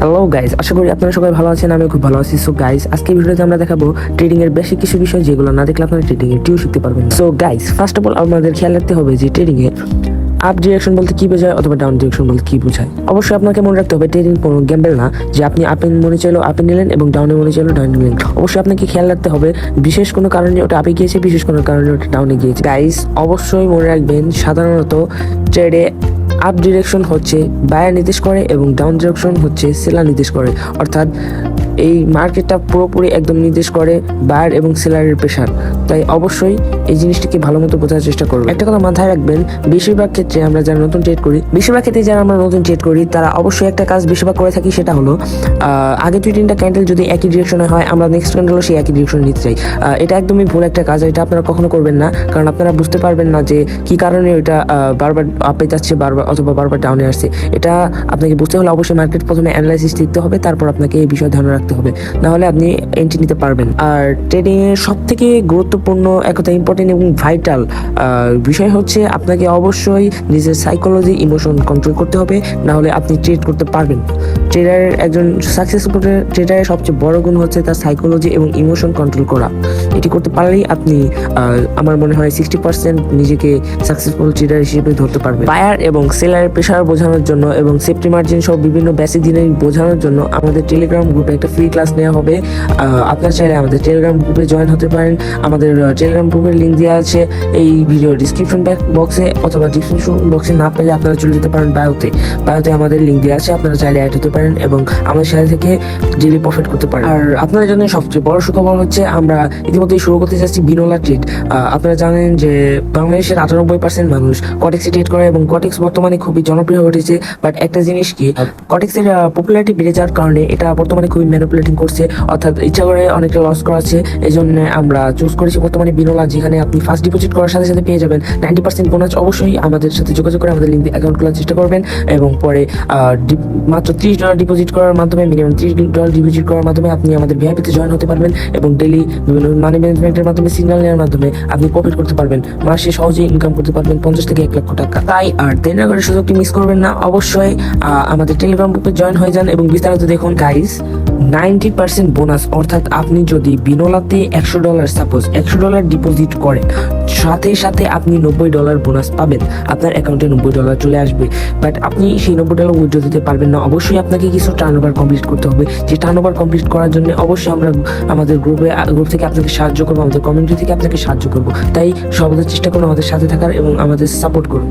Hello guys, আশা করি আপনারা সবাই ভালো আছেন। আমি খুব ভালো আছি। সো গাইস, আজকে ভিডিওতে আমরা দেখাবো ট্রেডিং এর বেসিক কিছু বিষয় যেগুলো না দেখলে আপনারা ট্রেডিং এর টিউ শিখতে পারবেন। So guys, first of all আমাদের খেয়াল রাখতে হবে যে ট্রেডিং এ আপ ডিরেকশন বলতে কি বোঝায় অথবা ডাউন ডিরেকশন বলতে কি বোঝায়। অবশ্যই আপনাকে মনে রাখতে হবে ট্রেডিং কোনো গ্যাম্বল না যে আপনি আপে মনে চাইলো আপে নিলেন এবং ডাউনে মনে চাইলো ডাউনে নিলেন। অবশ্যই আপনাকে খেয়াল রাখতে হবে বিশেষ কোনো কারণে ওটা আপে গিয়েছে, বিশেষ কোনো কারণে ওটা ডাউনে গিয়েছে। গাইস, অবশ্যই মনে রাখবেন সাধারণত ট্রেডে আপ ডিরেকশন হচ্ছে বায়ার নির্দেশ করে এবং ডাউন ডিরেকশন হচ্ছে সেলার নির্দেশ করে। অর্থাৎ এই মার্কেটটা পুরোপুরি একদম নির্দেশ করে বায়ার এবং সেলারের প্রেশার। তাই অবশ্যই এই জিনিসটিকে ভালো মতো বোঝার চেষ্টা করবেন। একটা কথা মাথায় রাখবেন, বেশিরভাগ ক্ষেত্রে আমরা যারা নতুন ট্রেড করি তারা অবশ্যই একটা কাজ বেশিরভাগ করে থাকি, সেটা হলো আগে 2-3টা ক্যান্ডেল যদি একই ডিরেকশনে হয় আমরা নেক্সট ক্যান্ডেলও সেই একই ডিরেকশনে নিতে চাই। এটা একদমই ভুল একটা কাজ। এটা আপনারা কখনো করবেন না, কারণ আপনারা বুঝতে পারবেন না যে কি কারণে ওইটা বারবার আপে যাচ্ছে বারবার অথবা বারবার ডাউনে আসছে। এটা আপনাকে বুঝতে হলে অবশ্যই মার্কেট প্রথমে অ্যানালাইসিস দেখতে হবে, তারপর আপনাকে এই বিষয়ে ধ্যান রাখতে হবে, নাহলে আপনি এন্ট্রি নিতে পারবেন। আর ট্রেডিং এর সব থেকে গুরুত্বপূর্ণ একটা ইম্পর্টেন্ট এবং ভাইটাল বিষয় হচ্ছে আপনাকে অবশ্যই নিজের সাইকোলজি ইমোশন কন্ট্রোল করতে হবে, না হলে আপনি ট্রেড করতে পারবেন। ট্রেডারের একজন সাকসেসফুল ট্রেডারের সবচেয়ে বড় গুণ হচ্ছে তার সাইকোলজি এবং ইমোশন কন্ট্রোল করা। এটি করতে পারলেই আপনি আমার মনে হয় 60% নিজেকে সাকসেসফুল ট্রেডার হিসেবে ধরতে পারবেন। বায়ার এবং সেলারের প্রেশার বোঝানোর জন্য এবং সেফটি মার্জিন সহ বিভিন্ন বেসিক জিনিস বোঝানোর জন্য আমাদের টেলিগ্রাম গ্রুপে একটা ফ্রি ক্লাস নেওয়া হবে। আপনারা চাইলে আমাদের টেলিগ্রাম গ্রুপে জয়েন হতে পারেন। আমাদের টেলিগ্রাম গ্রুপের লিঙ্ক দেওয়া আছে এই ভিডিও ডিসক্রিপশন বক্সে, অথবা ডিসক্রিপশন বক্সে না পেলে আপনারা চলে যেতে পারেন বায়োতে আমাদের লিঙ্ক দেওয়া আছে। আপনারা চাইলে অ্যাড হতে পারেন এবং আমাদের সাথে থেকে ডেইলি প্রফিট করতে পারেন। আর আপনাদের জন্য সবচেয়ে বড় সুখবর হচ্ছে আমরা ইতিমধ্যেই শুরু করতে চাচ্ছি বিনোলা ট্রেড। আপনারা জানেন যে বাংলাদেশের 98% মানুষ কটেক্সে ট্রেড করে এবং কটেক্স বর্তমানে খুবই জনপ্রিয় হয়ে উঠেছে। বাট একটা জিনিস কি, কটেক্সের পপুলারিটি বেড়ে যাওয়ার কারণে এটা বর্তমানে খুবই ম্যানিপুলেটিং করছে, অর্থাৎ ইচ্ছা করে অনেকটা লস করাচ্ছে। এই জন্য আমরা চুজ করেছি বর্তমানে বিনোলা, যেখানে আপনি ফার্স্ট ডিপোজিট করার সাথে সাথে পেয়ে যাবেন 90% বোনাস। অবশ্যই আমাদের সাথে যোগাযোগ করে আমাদের লিঙ্ক অ্যাকাউন্ট খোলার চেষ্টা করবেন এবং পরে মাত্র $30 ডিপোজিট করার মাধ্যমে, মিনিমাম $30 ডিপোজিট করার মাধ্যমে আপনি আমাদের ভিআইপিতে জয়েন হতে পারবেন এবং ডেইলি বিভিন্ন মানি ম্যানেজমেন্টের মাধ্যমে সিগন্যাল নেওয়ার মাধ্যমে আপনি প্রফিট করতে পারবেন। মাসে সহজেই ইনকাম করতে পারবেন 50 থেকে 1 লক্ষ টাকা। তাই আর দেরি না করে সুযোগটি মিস করবেন না। অবশ্যই আমাদের টেলিগ্রাম গ্রুপে জয়েন হয়ে যান এবং বিস্তারিত দেখুন। গাইস, 90% বোনাস, অর্থাৎ আপনি যদি বিনোলাতে $100 সাপোজ $100 ডিপোজিট করেন, সাথে সাথে আপনি $90 বোনাস পাবেন। আপনার অ্যাকাউন্টে $90 চলে আসবে। বাট আপনি সেই $90 উইথড্র দিতে পারবেন না। অবশ্যই আপনাকে কিছু টার্নওভার কমপ্লিট করতে হবে। যে টার্নওভার কমপ্লিট করার জন্য অবশ্যই আমরা আমাদের গ্রুপ থেকে আপনাকে সাহায্য করবো, আমাদের কমিউনিটি থেকে আপনাকে সাহায্য করবো। তাই সর্বদা চেষ্টা করুন আমাদের সাথে থাকার এবং আমাদের সাপোর্ট করুন।